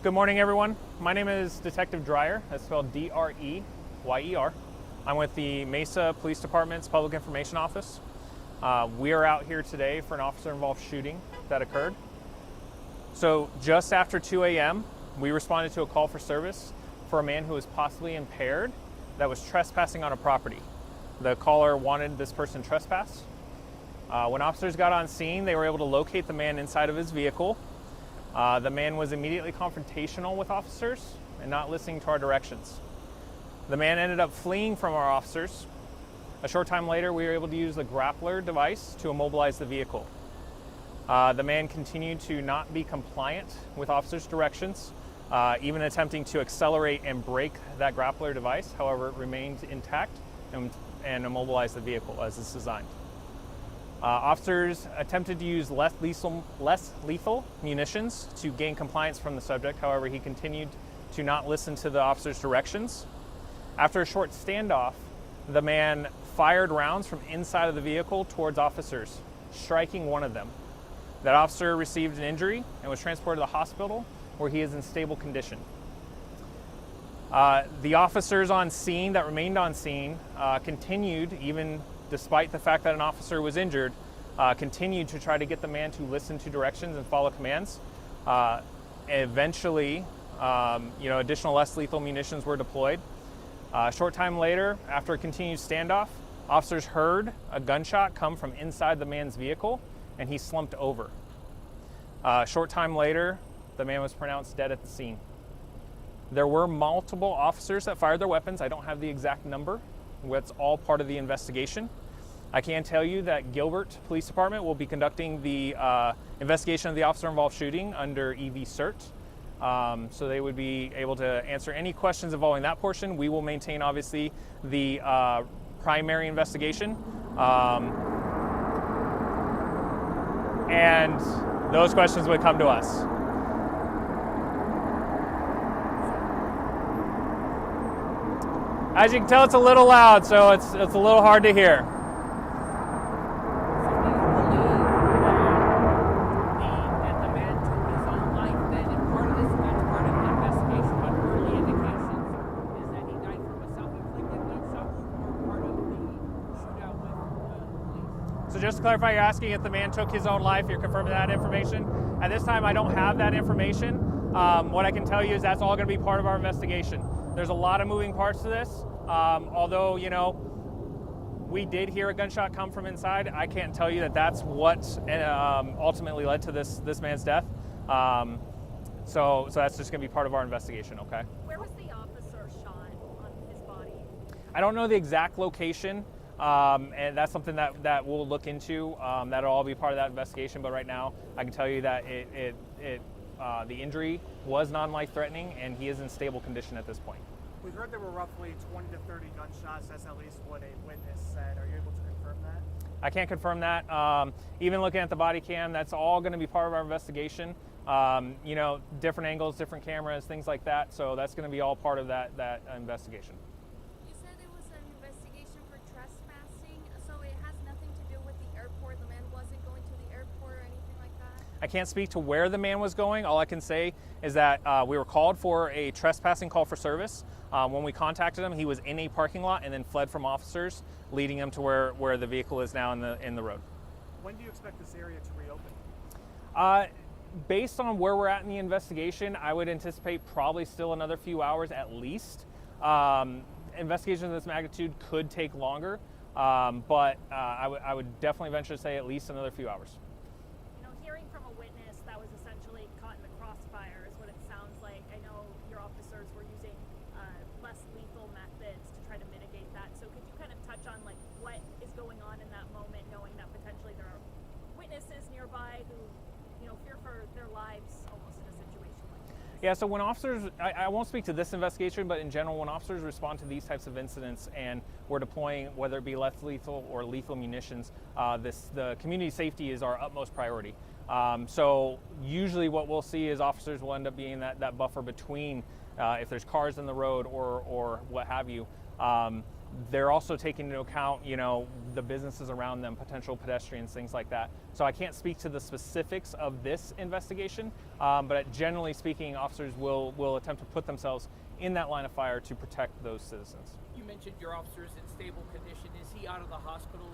Good morning, everyone. My name is Detective Dreyer. That's spelled D-R-E-Y-E-R. I'm with the Mesa Police Department's Public Information Office. We are out here today for an officer-involved shooting that occurred. So just after 2 a.m., we responded to a call for service for a man who was possibly impaired that was trespassing on a property. The caller wanted this person trespass. When officers got on scene, they were able to locate the man inside of his vehicle. The man was immediately confrontational with officers and not listening to our directions. The man ended up fleeing from our officers. A short time later, we were able to use the grappler device to immobilize the vehicle. The man continued to not be compliant with officers' directions, even attempting to accelerate and break that grappler device. However, it remained intact and immobilized the vehicle as it's designed. Officers attempted to use less lethal munitions to gain compliance from the subject. However, he continued to not listen to the officer's directions. After a short standoff, the man fired rounds from inside of the vehicle towards officers, striking one of them. That officer received an injury and was transported to the hospital, where he is in stable condition. The officers on scene that remained on scene continued, even despite the fact that an officer was injured, continued to try to get the man to listen to directions and follow commands. Eventually, additional less lethal munitions were deployed. A short time later, after a continued standoff, officers heard a gunshot come from inside the man's vehicle, and he slumped over. A short time later, the man was pronounced dead at the scene. There were multiple officers that fired their weapons. I don't have the exact number. That's all part of the investigation. I can tell you that Gilbert Police Department will be conducting the investigation of the officer-involved shooting under EV CERT. So they would be able to answer any questions involving that portion. We will maintain, obviously, the primary investigation. And those questions would come to us. As you can tell, it's a little loud, so it's a little hard to hear. So just to clarify, you're asking if the man took his own life. You're confirming that information. At this time, I don't have that information. What I can tell you is that's all going to be part of our investigation. There's a lot of moving parts to this. Although, we did hear a gunshot come from inside, I can't tell you that that's what ultimately led to this man's death. So that's just going to be part of our investigation, okay? Where was the officer shot on his body? I don't know the exact location, and that's something that we'll look into. That'll all be part of that investigation, but right now I can tell you that the injury was non-life-threatening, and he is in stable condition at this point. We've heard there were roughly 20 to 30 gunshots. That's at least what a witness said. Are you able to confirm that? I can't confirm that. Even looking at the body cam, that's all going to be part of our investigation. Different angles, different cameras, things like that. So that's going to be all part of that investigation. You said it was an investigation for trespassing, so it has nothing to do with the airport. The man wasn't going to the airport or anything like that? I can't speak to where the man was going. All I can say is that we were called for a trespassing call for service. When we contacted him, he was in a parking lot and then fled from officers, leading him to where the vehicle is now in the road. When do you expect this area to reopen? Based on where we're at in the investigation, I would anticipate probably still another few hours at least. Investigations of this magnitude could take longer, but I would definitely venture to say at least another few hours. Hearing from a witness that was essentially caught in the crossfire is what it sounds like. I know your officers were using less lethal methods to try to mitigate that. So could you kind of touch on what is going on in that moment, knowing that potentially there are witnesses nearby who, fear for their lives almost in a situation like this? Yeah, so when officers, I won't speak to this investigation, but in general, when officers respond to these types of incidents and we're deploying, whether it be less lethal or lethal munitions, the community safety is our utmost priority. So usually what we'll see is officers will end up being that buffer between if there's cars in the road or what have you. they're also taking into account, the businesses around them, potential pedestrians, things like that. So I can't speak to the specifics of this investigation, but generally speaking, officers will attempt to put themselves in that line of fire to protect those citizens. You mentioned your officer is in stable condition. Is he out of the hospital,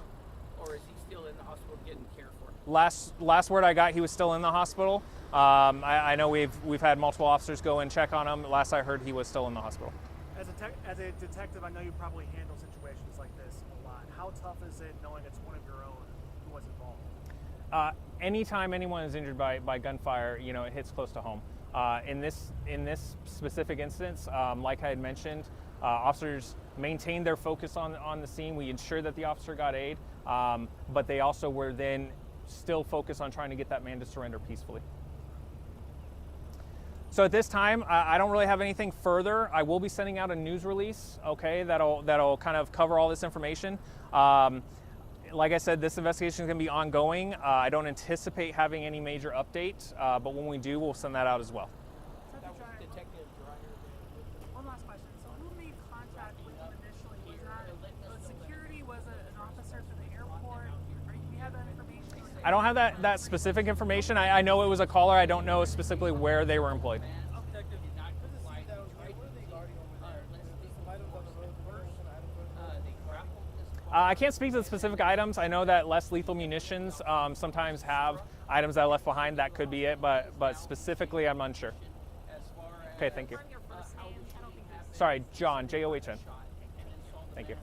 or is he still in the hospital getting cared for? Last word I got, he was still in the hospital. I know we've had multiple officers go and check on him. Last I heard, he was still in the hospital. As a detective, I know you probably handle situations like this a lot. How tough is it knowing it's one of your own who was involved? Anytime anyone is injured by gunfire, it hits close to home. In this specific instance, like I had mentioned, officers maintained their focus on the scene. We ensured that the officer got aid, but they also were then still focused on trying to get that man to surrender peacefully. So at this time, I don't really have anything further. I will be sending out a news release, okay, that'll kind of cover all this information. Like I said, this investigation is going to be ongoing. I don't anticipate having any major update, but when we do, we'll send that out as well. Detective Dreyer. One last question. So who made contact with him initially? Was that security? Was it an officer for the airport? Do you have that information? I don't have that specific information. I know it was a caller. I don't know specifically where they were employed. I can't speak to the specific items. I know that less lethal munitions sometimes have items that are left behind. That could be it, but specifically, I'm unsure. Okay, thank you. Confirm your first name. I don't think that's Sorry, John, John. Thank you.